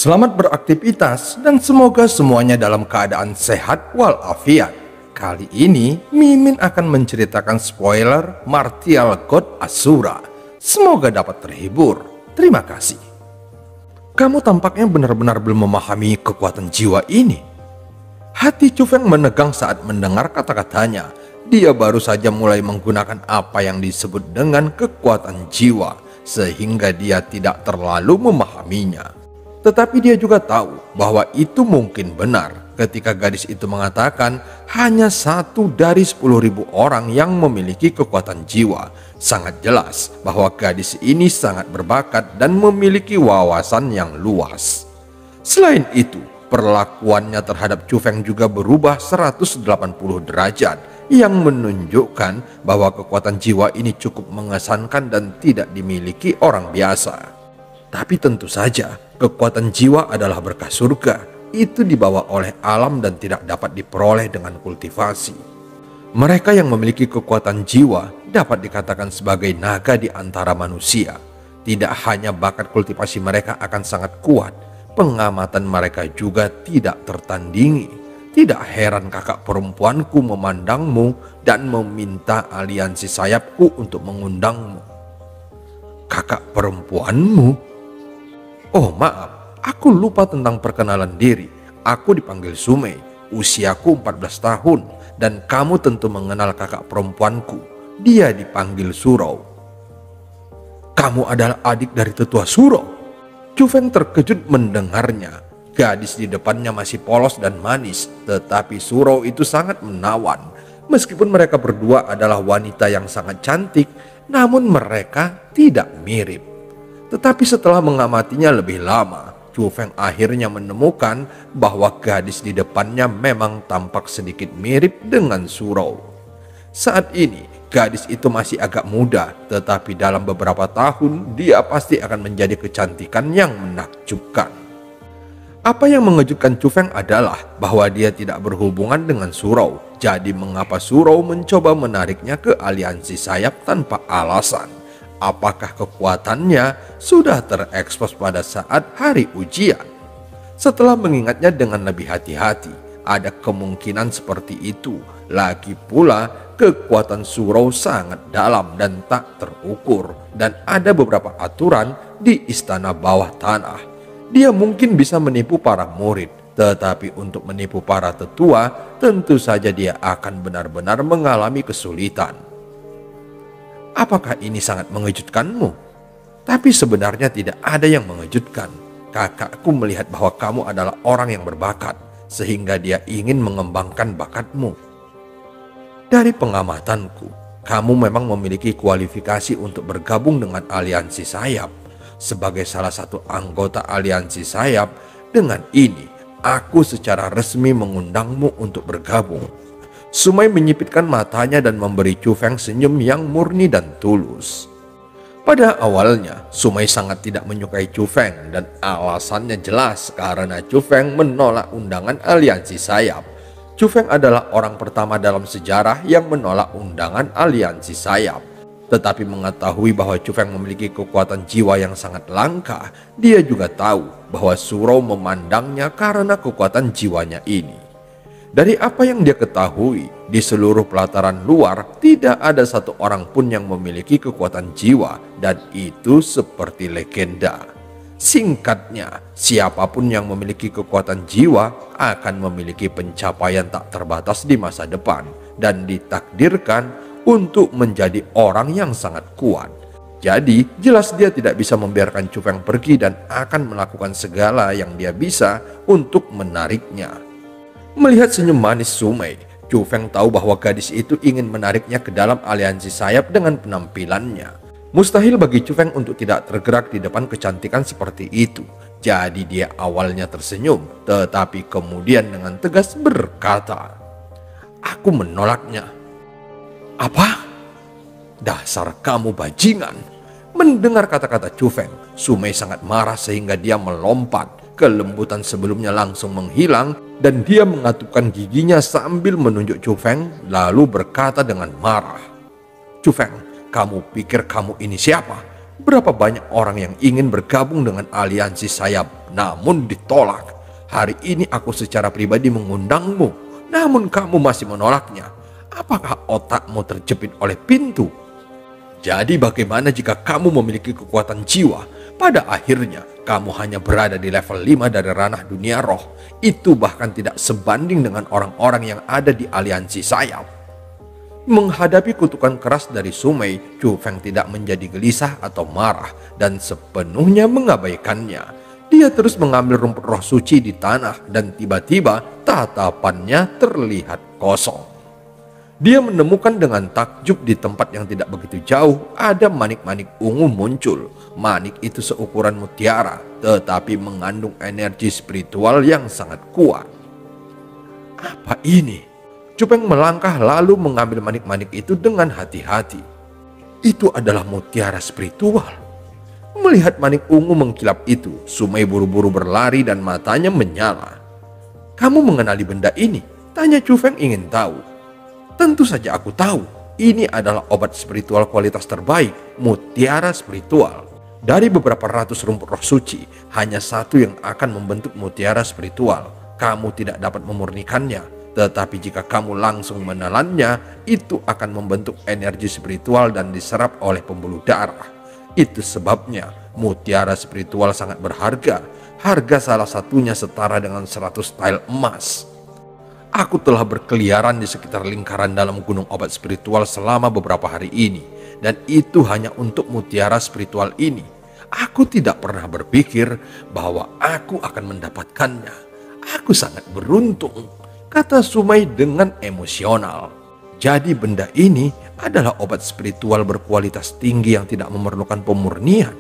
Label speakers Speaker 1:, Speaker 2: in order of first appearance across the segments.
Speaker 1: Selamat beraktivitas dan semoga semuanya dalam keadaan sehat walafiat. Kali ini Mimin akan menceritakan spoiler Martial God Asura. Semoga dapat terhibur. Terima kasih. Kamu tampaknya benar-benar belum memahami kekuatan jiwa ini. Hati Chu Feng menegang saat mendengar kata-katanya. Dia baru saja mulai menggunakan apa yang disebut dengan kekuatan jiwa, sehingga dia tidak terlalu memahaminya. Tetapi dia juga tahu bahwa itu mungkin benar ketika gadis itu mengatakan hanya 1 dari 10.000 orang yang memiliki kekuatan jiwa. Sangat jelas bahwa gadis ini sangat berbakat dan memiliki wawasan yang luas. Selain itu, perlakuannya terhadap Chu Feng juga berubah 180 derajat yang menunjukkan bahwa kekuatan jiwa ini cukup mengesankan dan tidak dimiliki orang biasa. Tapi tentu saja, kekuatan jiwa adalah berkah surga. Itu dibawa oleh alam dan tidak dapat diperoleh dengan kultivasi. Mereka yang memiliki kekuatan jiwa dapat dikatakan sebagai naga di antara manusia. Tidak hanya bakat kultivasi mereka akan sangat kuat, pengamatan mereka juga tidak tertandingi. Tidak heran kakak perempuanku memandangmu dan meminta aliansi sayapku untuk mengundangmu. Kakak perempuanmu? Oh maaf, aku lupa tentang perkenalan diri. Aku dipanggil Sumei, usiaku 14 tahun, dan kamu tentu mengenal kakak perempuanku. Dia dipanggil Surou. Kamu adalah adik dari tetua Surou? Chu Feng terkejut mendengarnya. Gadis di depannya masih polos dan manis, tetapi Surou itu sangat menawan. Meskipun mereka berdua adalah wanita yang sangat cantik, namun mereka tidak mirip. Tetapi setelah mengamatinya lebih lama, Chu Feng akhirnya menemukan bahwa gadis di depannya memang tampak sedikit mirip dengan Surou. Saat ini, gadis itu masih agak muda, tetapi dalam beberapa tahun dia pasti akan menjadi kecantikan yang menakjubkan. Apa yang mengejutkan Chu Feng adalah bahwa dia tidak berhubungan dengan Surou. Jadi mengapa Surou mencoba menariknya ke aliansi sayap tanpa alasan? Apakah kekuatannya sudah terekspos pada saat hari ujian? Setelah mengingatnya dengan lebih hati-hati, ada kemungkinan seperti itu. Lagi pula, kekuatan Surou sangat dalam dan tak terukur, dan ada beberapa aturan di istana bawah tanah. Dia mungkin bisa menipu para murid, tetapi untuk menipu para tetua, tentu saja dia akan benar-benar mengalami kesulitan. Apakah ini sangat mengejutkanmu? Tapi sebenarnya tidak ada yang mengejutkan. Kakakku melihat bahwa kamu adalah orang yang berbakat, sehingga dia ingin mengembangkan bakatmu. Dari pengamatanku, kamu memang memiliki kualifikasi untuk bergabung dengan aliansi sayap. Sebagai salah satu anggota aliansi sayap, dengan ini aku secara resmi mengundangmu untuk bergabung. Sumei menyipitkan matanya dan memberi Chu Feng senyum yang murni dan tulus. Pada awalnya, Sumei sangat tidak menyukai Chu Feng dan alasannya jelas karena Chu Feng menolak undangan aliansi sayap. Chu Feng adalah orang pertama dalam sejarah yang menolak undangan aliansi sayap. Tetapi mengetahui bahwa Chu Feng memiliki kekuatan jiwa yang sangat langka, dia juga tahu bahwa Surou memandangnya karena kekuatan jiwanya ini. Dari apa yang dia ketahui, di seluruh pelataran luar tidak ada satu orang pun yang memiliki kekuatan jiwa, dan itu seperti legenda. Singkatnya, siapapun yang memiliki kekuatan jiwa akan memiliki pencapaian tak terbatas di masa depan dan ditakdirkan untuk menjadi orang yang sangat kuat. Jadi, jelas dia tidak bisa membiarkan Chu Feng pergi dan akan melakukan segala yang dia bisa untuk menariknya. Melihat senyum manis Sumei, Chu Feng tahu bahwa gadis itu ingin menariknya ke dalam aliansi sayap dengan penampilannya. Mustahil bagi Chu Feng untuk tidak tergerak di depan kecantikan seperti itu. Jadi dia awalnya tersenyum, tetapi kemudian dengan tegas berkata, "Aku menolaknya." "Apa? Dasar kamu bajingan." Mendengar kata-kata Chu Feng, Sumei sangat marah sehingga dia melompat. Kelembutan sebelumnya langsung menghilang dan dia mengatupkan giginya sambil menunjuk Chu Feng lalu berkata dengan marah, "Chu Feng, kamu pikir kamu ini siapa? Berapa banyak orang yang ingin bergabung dengan aliansi sayap, namun ditolak. Hari ini aku secara pribadi mengundangmu, namun kamu masih menolaknya. Apakah otakmu terjepit oleh pintu? Jadi bagaimana jika kamu memiliki kekuatan jiwa? Pada akhirnya, kamu hanya berada di level 5 dari ranah dunia roh. Itu bahkan tidak sebanding dengan orang-orang yang ada di aliansi sayap. Menghadapi kutukan keras dari Sumei, Chu Feng tidak menjadi gelisah atau marah dan sepenuhnya mengabaikannya. Dia terus mengambil rumput roh suci di tanah dan tiba-tiba tatapannya terlihat kosong. Dia menemukan dengan takjub di tempat yang tidak begitu jauh ada manik-manik ungu muncul. Manik itu seukuran mutiara tetapi mengandung energi spiritual yang sangat kuat. Apa ini? Chu Feng melangkah lalu mengambil manik-manik itu dengan hati-hati. Itu adalah mutiara spiritual. Melihat manik ungu mengkilap itu, Sumei buru-buru berlari dan matanya menyala. "Kamu mengenali benda ini?" tanya Chu Feng ingin tahu. "Tentu saja aku tahu. Ini adalah obat spiritual kualitas terbaik, mutiara spiritual. Dari beberapa ratus rumput roh suci, hanya satu yang akan membentuk mutiara spiritual. Kamu tidak dapat memurnikannya, tetapi jika kamu langsung menelannya, itu akan membentuk energi spiritual dan diserap oleh pembuluh darah. Itu sebabnya mutiara spiritual sangat berharga. Harga salah satunya setara dengan 100 tael emas. Aku telah berkeliaran di sekitar lingkaran dalam gunung obat spiritual selama beberapa hari ini, dan itu hanya untuk mutiara spiritual ini. Aku tidak pernah berpikir bahwa aku akan mendapatkannya. Aku sangat beruntung," kata Sumei dengan emosional. Jadi benda ini adalah obat spiritual berkualitas tinggi yang tidak memerlukan pemurnian.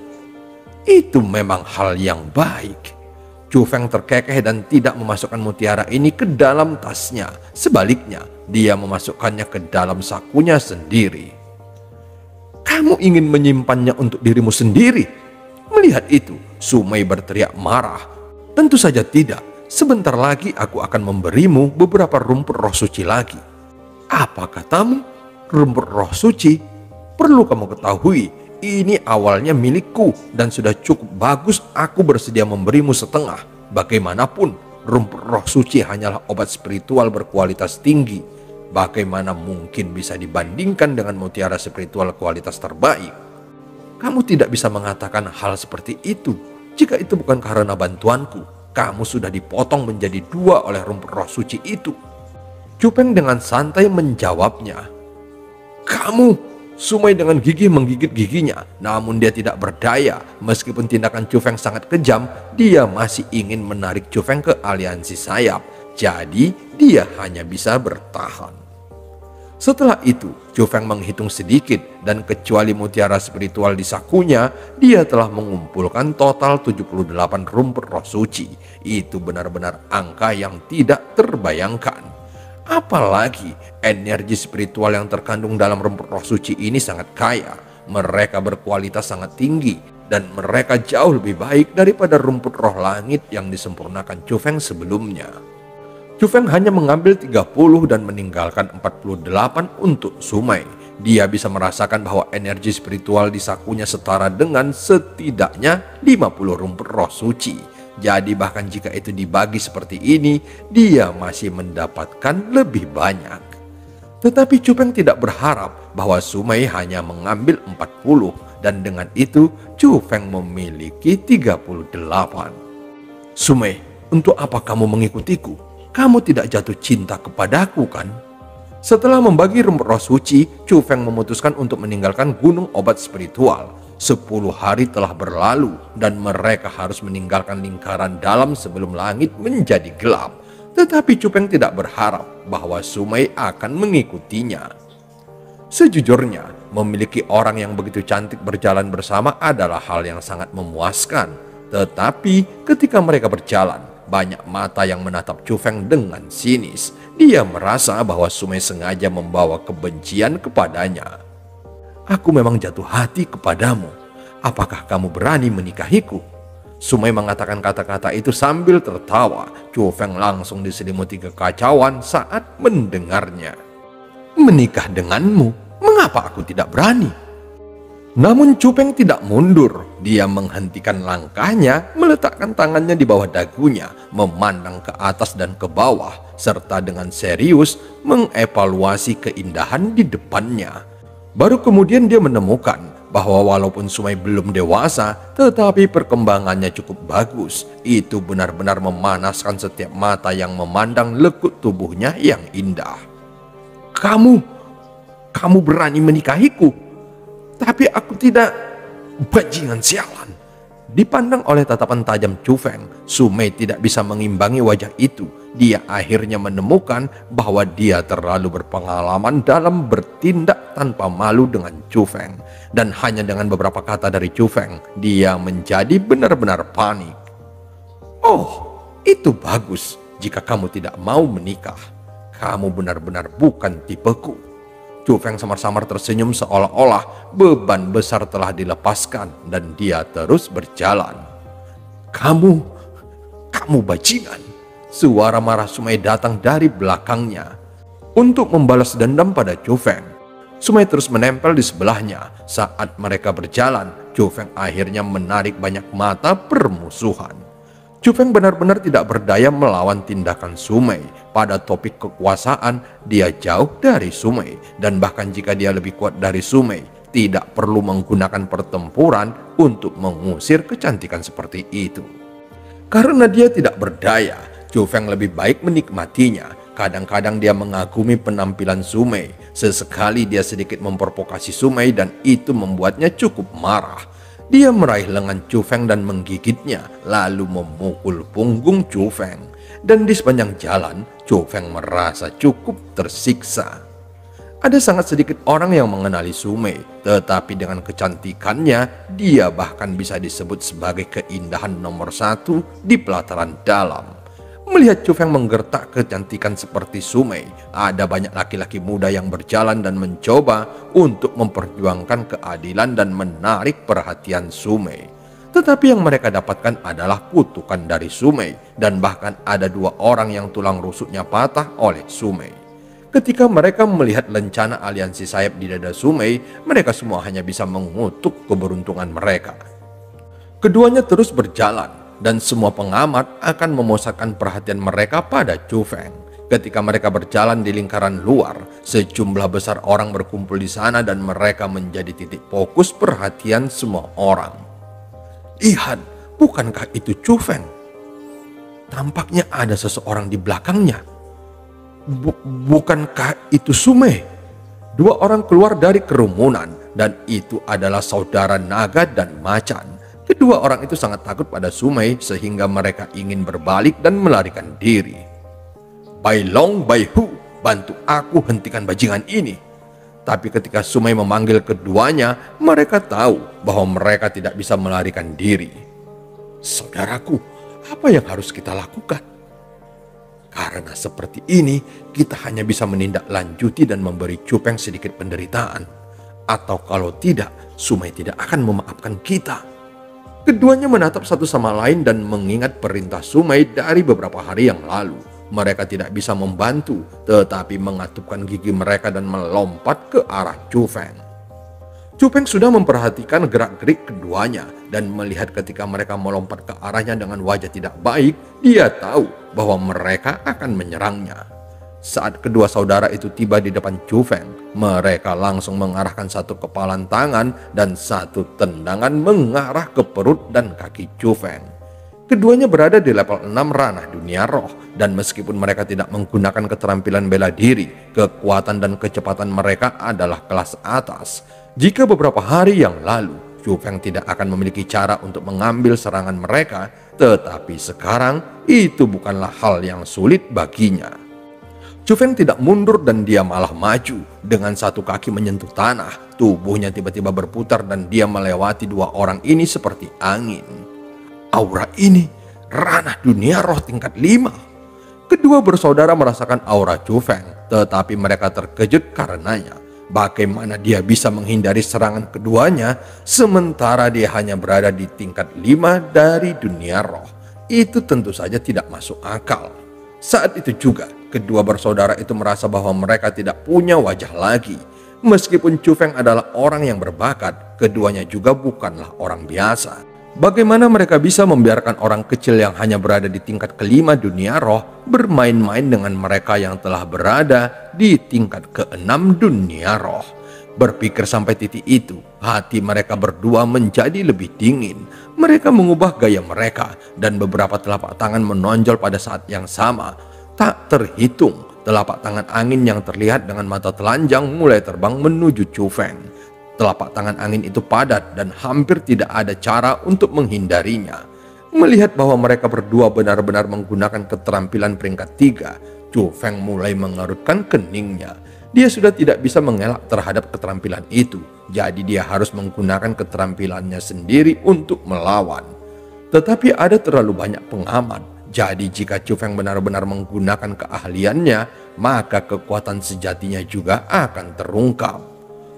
Speaker 1: Itu memang hal yang baik. Chu Feng terkekeh dan tidak memasukkan mutiara ini ke dalam tasnya. Sebaliknya, dia memasukkannya ke dalam sakunya sendiri. "Kamu ingin menyimpannya untuk dirimu sendiri?" Melihat itu, Sumei berteriak marah. "Tentu saja tidak. Sebentar lagi aku akan memberimu beberapa rumput roh suci lagi." "Apa katamu? Rumput roh suci? Perlu kamu ketahui, ini awalnya milikku dan sudah cukup bagus aku bersedia memberimu setengah. Bagaimanapun, rumput roh suci hanyalah obat spiritual berkualitas tinggi. Bagaimana mungkin bisa dibandingkan dengan mutiara spiritual kualitas terbaik? Kamu tidak bisa mengatakan hal seperti itu. Jika itu bukan karena bantuanku, kamu sudah dipotong menjadi 2 oleh rumput roh suci itu." Chu Feng dengan santai menjawabnya. "Kamu..." Sumei dengan gigih menggigit giginya, namun dia tidak berdaya. Meskipun tindakan Chu Feng sangat kejam, dia masih ingin menarik Chu Feng ke aliansi sayap. Jadi dia hanya bisa bertahan. Setelah itu, Chu Feng menghitung sedikit dan kecuali mutiara spiritual di sakunya, dia telah mengumpulkan total 78 rumput roh suci. Itu benar-benar angka yang tidak terbayangkan. Apalagi energi spiritual yang terkandung dalam rumput roh suci ini sangat kaya. Mereka berkualitas sangat tinggi dan mereka jauh lebih baik daripada rumput roh langit yang disempurnakan Chu Feng sebelumnya. Chu Feng hanya mengambil 30 dan meninggalkan 48 untuk Sumei. Dia bisa merasakan bahwa energi spiritual di sakunya setara dengan setidaknya 50 rumput roh suci. Jadi bahkan jika itu dibagi seperti ini, dia masih mendapatkan lebih banyak. Tetapi Chu Feng tidak berharap bahwa Sumei hanya mengambil 40 dan dengan itu Chu Feng memiliki 38. "Sumei, untuk apa kamu mengikutiku? Kamu tidak jatuh cinta kepadaku kan?" Setelah membagi rumput roh suci, Chu Feng memutuskan untuk meninggalkan gunung obat spiritual. 10 hari telah berlalu dan mereka harus meninggalkan lingkaran dalam sebelum langit menjadi gelap. Tetapi Chu Feng tidak berharap bahwa Sumei akan mengikutinya. Sejujurnya, memiliki orang yang begitu cantik berjalan bersama adalah hal yang sangat memuaskan. Tetapi ketika mereka berjalan, banyak mata yang menatap Chu Feng dengan sinis. Dia merasa bahwa Sumei sengaja membawa kebencian kepadanya. "Aku memang jatuh hati kepadamu. Apakah kamu berani menikahiku?" Sumei mengatakan kata-kata itu sambil tertawa. Chu Feng langsung diselimuti kekacauan saat mendengarnya. "Menikah denganmu? Mengapa aku tidak berani?" Namun Cupeng tidak mundur. Dia menghentikan langkahnya, meletakkan tangannya di bawah dagunya, memandang ke atas dan ke bawah, serta dengan serius mengevaluasi keindahan di depannya. Baru kemudian dia menemukan bahwa walaupun Sumai belum dewasa, tetapi perkembangannya cukup bagus. Itu benar-benar memanaskan setiap mata yang memandang lekuk tubuhnya yang indah. Kamu berani menikahiku? Tapi aku tidak, bajingan sialan. Dipandang oleh tatapan tajam Cufeng, Sumai tidak bisa mengimbangi wajah itu. Dia akhirnya menemukan bahwa dia terlalu berpengalaman dalam bertindak tanpa malu dengan Cufeng. Dan hanya dengan beberapa kata dari Cufeng, dia menjadi benar-benar panik. Oh, itu bagus. Jika kamu tidak mau menikah, kamu benar-benar bukan tipeku. Cufeng samar-samar tersenyum seolah-olah beban besar telah dilepaskan dan dia terus berjalan. Kamu bajingan. Suara marah Sumai datang dari belakangnya. Untuk membalas dendam pada Cufeng, Sumai terus menempel di sebelahnya. Saat mereka berjalan, Cufeng akhirnya menarik banyak mata permusuhan. Cufeng benar-benar tidak berdaya melawan tindakan Sumai. Pada topik kekuasaan, dia jauh dari Sumai. Dan bahkan jika dia lebih kuat dari Sumai, tidak perlu menggunakan pertempuran untuk mengusir kecantikan seperti itu. Karena dia tidak berdaya, Cufeng lebih baik menikmatinya. Kadang-kadang dia mengagumi penampilan Sumai. Sesekali dia sedikit memprovokasi Sumai dan itu membuatnya cukup marah. Dia meraih lengan Cufeng dan menggigitnya, lalu memukul punggung Cufeng. Dan di sepanjang jalan, Cufeng merasa cukup tersiksa. Ada sangat sedikit orang yang mengenali Sumai, tetapi dengan kecantikannya, dia bahkan bisa disebut sebagai keindahan nomor 1 di pelataran dalam. Melihat Cufeng menggertak kecantikan seperti Sumai, ada banyak laki-laki muda yang berjalan dan mencoba untuk memperjuangkan keadilan dan menarik perhatian Sumai. Tetapi yang mereka dapatkan adalah kutukan dari Sumai, dan bahkan ada 2 orang yang tulang rusuknya patah oleh Sumai. Ketika mereka melihat lencana aliansi sayap di dada Sumai, mereka semua hanya bisa mengutuk keberuntungan mereka. Keduanya terus berjalan. Dan semua pengamat akan memusatkan perhatian mereka pada Cufeng. Ketika mereka berjalan di lingkaran luar, sejumlah besar orang berkumpul di sana dan mereka menjadi titik fokus perhatian semua orang. Lihat, bukankah itu Cufeng? Tampaknya ada seseorang di belakangnya. Bukankah itu Sumai? 2 orang keluar dari kerumunan dan itu adalah saudara naga dan macan. Kedua orang itu sangat takut pada Sumai sehingga mereka ingin berbalik dan melarikan diri. Bai Long, Bai Hu, bantu aku hentikan bajingan ini. Tapi ketika Sumai memanggil keduanya, mereka tahu bahwa mereka tidak bisa melarikan diri. Saudaraku, apa yang harus kita lakukan? Karena seperti ini, kita hanya bisa menindaklanjuti dan memberi Cupeng sedikit penderitaan. Atau kalau tidak, Sumai tidak akan memaafkan kita. Keduanya menatap satu sama lain dan mengingat perintah Sumai dari beberapa hari yang lalu. Mereka tidak bisa membantu, tetapi mengatupkan gigi mereka dan melompat ke arah Cufeng. Cufeng sudah memperhatikan gerak-gerik keduanya dan melihat ketika mereka melompat ke arahnya dengan wajah tidak baik, dia tahu bahwa mereka akan menyerangnya. Saat kedua saudara itu tiba di depan Cufeng, mereka langsung mengarahkan satu kepalan tangan dan satu tendangan mengarah ke perut dan kaki Cufeng. Keduanya berada di level 6 ranah dunia roh, dan meskipun mereka tidak menggunakan keterampilan bela diri, kekuatan dan kecepatan mereka adalah kelas atas. Jika beberapa hari yang lalu, Cufeng tidak akan memiliki cara untuk mengambil serangan mereka, tetapi sekarang itu bukanlah hal yang sulit baginya. Cufeng tidak mundur dan dia malah maju. Dengan satu kaki menyentuh tanah, tubuhnya tiba-tiba berputar dan dia melewati 2 orang ini seperti angin. Aura ini ranah dunia roh tingkat 5. Kedua bersaudara merasakan aura Cufeng, tetapi mereka terkejut karenanya. Bagaimana dia bisa menghindari serangan keduanya sementara dia hanya berada di tingkat 5 dari dunia roh? Itu tentu saja tidak masuk akal. Saat itu juga, kedua bersaudara itu merasa bahwa mereka tidak punya wajah lagi. Meskipun Chu Feng adalah orang yang berbakat, keduanya juga bukanlah orang biasa. Bagaimana mereka bisa membiarkan orang kecil yang hanya berada di tingkat kelima dunia roh bermain-main dengan mereka yang telah berada di tingkat keenam dunia roh? Berpikir sampai titik itu, hati mereka berdua menjadi lebih dingin. Mereka mengubah gaya mereka dan beberapa telapak tangan menonjol pada saat yang sama. Tak terhitung telapak tangan angin yang terlihat dengan mata telanjang mulai terbang menuju Chu Feng. Telapak tangan angin itu padat dan hampir tidak ada cara untuk menghindarinya. Melihat bahwa mereka berdua benar-benar menggunakan keterampilan peringkat 3, Chu Feng mulai mengerutkan keningnya. Dia sudah tidak bisa mengelak terhadap keterampilan itu, jadi dia harus menggunakan keterampilannya sendiri untuk melawan. Tetapi ada terlalu banyak pengamat, jadi jika Chu Feng benar-benar menggunakan keahliannya, maka kekuatan sejatinya juga akan terungkap.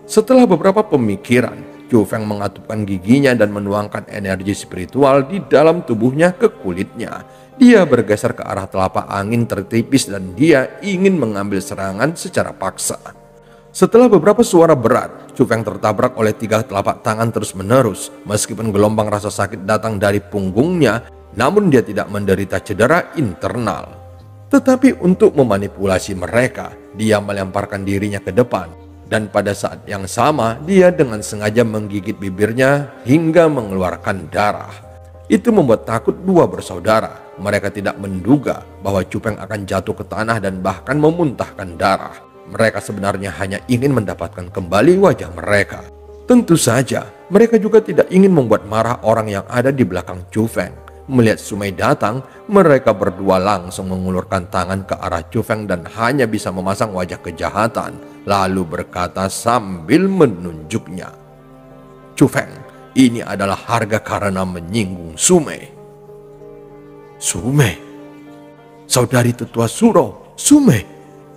Speaker 1: Setelah beberapa pemikiran, Chu Feng mengatupkan giginya dan menuangkan energi spiritual di dalam tubuhnya ke kulitnya. Dia bergeser ke arah telapak angin tertipis dan dia ingin mengambil serangan secara paksa. Setelah beberapa suara berat, Chu Feng tertabrak oleh 3 telapak tangan terus-menerus. Meskipun gelombang rasa sakit datang dari punggungnya, namun dia tidak menderita cedera internal. Tetapi untuk memanipulasi mereka, dia melemparkan dirinya ke depan. Dan pada saat yang sama, dia dengan sengaja menggigit bibirnya hingga mengeluarkan darah. Itu membuat takut dua bersaudara. Mereka tidak menduga bahwa Chu Feng akan jatuh ke tanah dan bahkan memuntahkan darah. Mereka sebenarnya hanya ingin mendapatkan kembali wajah mereka. Tentu saja, mereka juga tidak ingin membuat marah orang yang ada di belakang Chu Feng. Melihat Sumei datang, mereka berdua langsung mengulurkan tangan ke arah Chu Feng dan hanya bisa memasang wajah kejahatan, lalu berkata sambil menunjuknya, "Chu Feng, ini adalah harga karena menyinggung Sumei." Sumei? Saudari tetua Suro, Sumei.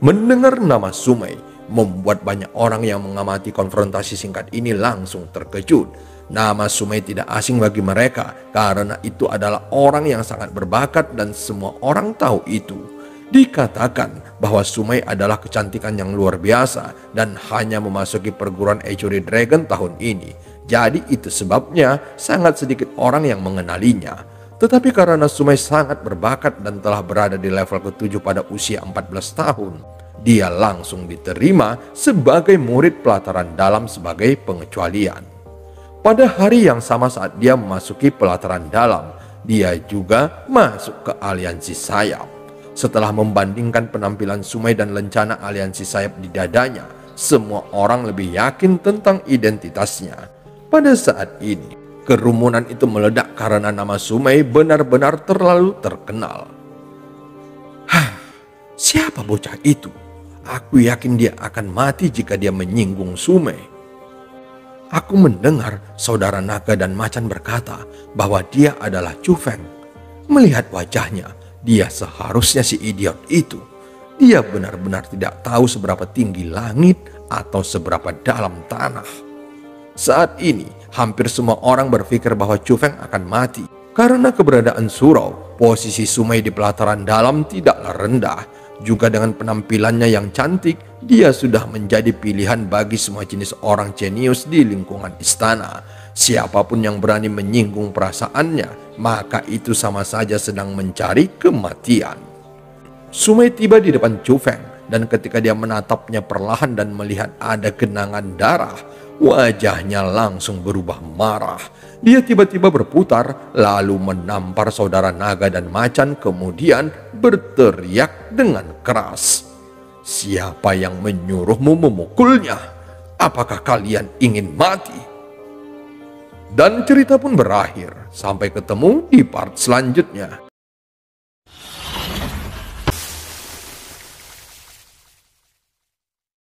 Speaker 1: Mendengar nama Sumei, membuat banyak orang yang mengamati konfrontasi singkat ini langsung terkejut. Nama Sumei tidak asing bagi mereka karena itu adalah orang yang sangat berbakat dan semua orang tahu itu. Dikatakan bahwa Sumei adalah kecantikan yang luar biasa dan hanya memasuki perguruan Echuri Dragon tahun ini. Jadi itu sebabnya sangat sedikit orang yang mengenalinya. Tetapi karena Sumei sangat berbakat dan telah berada di level ke-7 pada usia 14 tahun, dia langsung diterima sebagai murid pelataran dalam sebagai pengecualian. Pada hari yang sama saat dia memasuki pelataran dalam, dia juga masuk ke aliansi sayap. Setelah membandingkan penampilan Sumei dan lencana aliansi sayap di dadanya, semua orang lebih yakin tentang identitasnya. Pada saat ini, kerumunan itu meledak karena nama Sumei benar-benar terlalu terkenal. Siapa bocah itu? Aku yakin dia akan mati jika dia menyinggung Sumei. Aku mendengar saudara naga dan macan berkata bahwa dia adalah Chu Feng. Melihat wajahnya, dia seharusnya si idiot itu. Dia benar-benar tidak tahu seberapa tinggi langit atau seberapa dalam tanah. Saat ini, hampir semua orang berpikir bahwa Chu Feng akan mati. Karena keberadaan surau, posisi Sumei di pelataran dalam tidaklah rendah. Juga dengan penampilannya yang cantik, dia sudah menjadi pilihan bagi semua jenis orang jenius di lingkungan istana. Siapapun yang berani menyinggung perasaannya, maka itu sama saja sedang mencari kematian. Sumei tiba di depan Chu Feng, dan ketika dia menatapnya perlahan dan melihat ada genangan darah, wajahnya langsung berubah marah. Dia tiba-tiba berputar, lalu menampar saudara naga dan macan, kemudian berteriak dengan keras. Siapa yang menyuruhmu memukulnya? Apakah kalian ingin mati? Dan cerita pun berakhir. Sampai ketemu di part selanjutnya.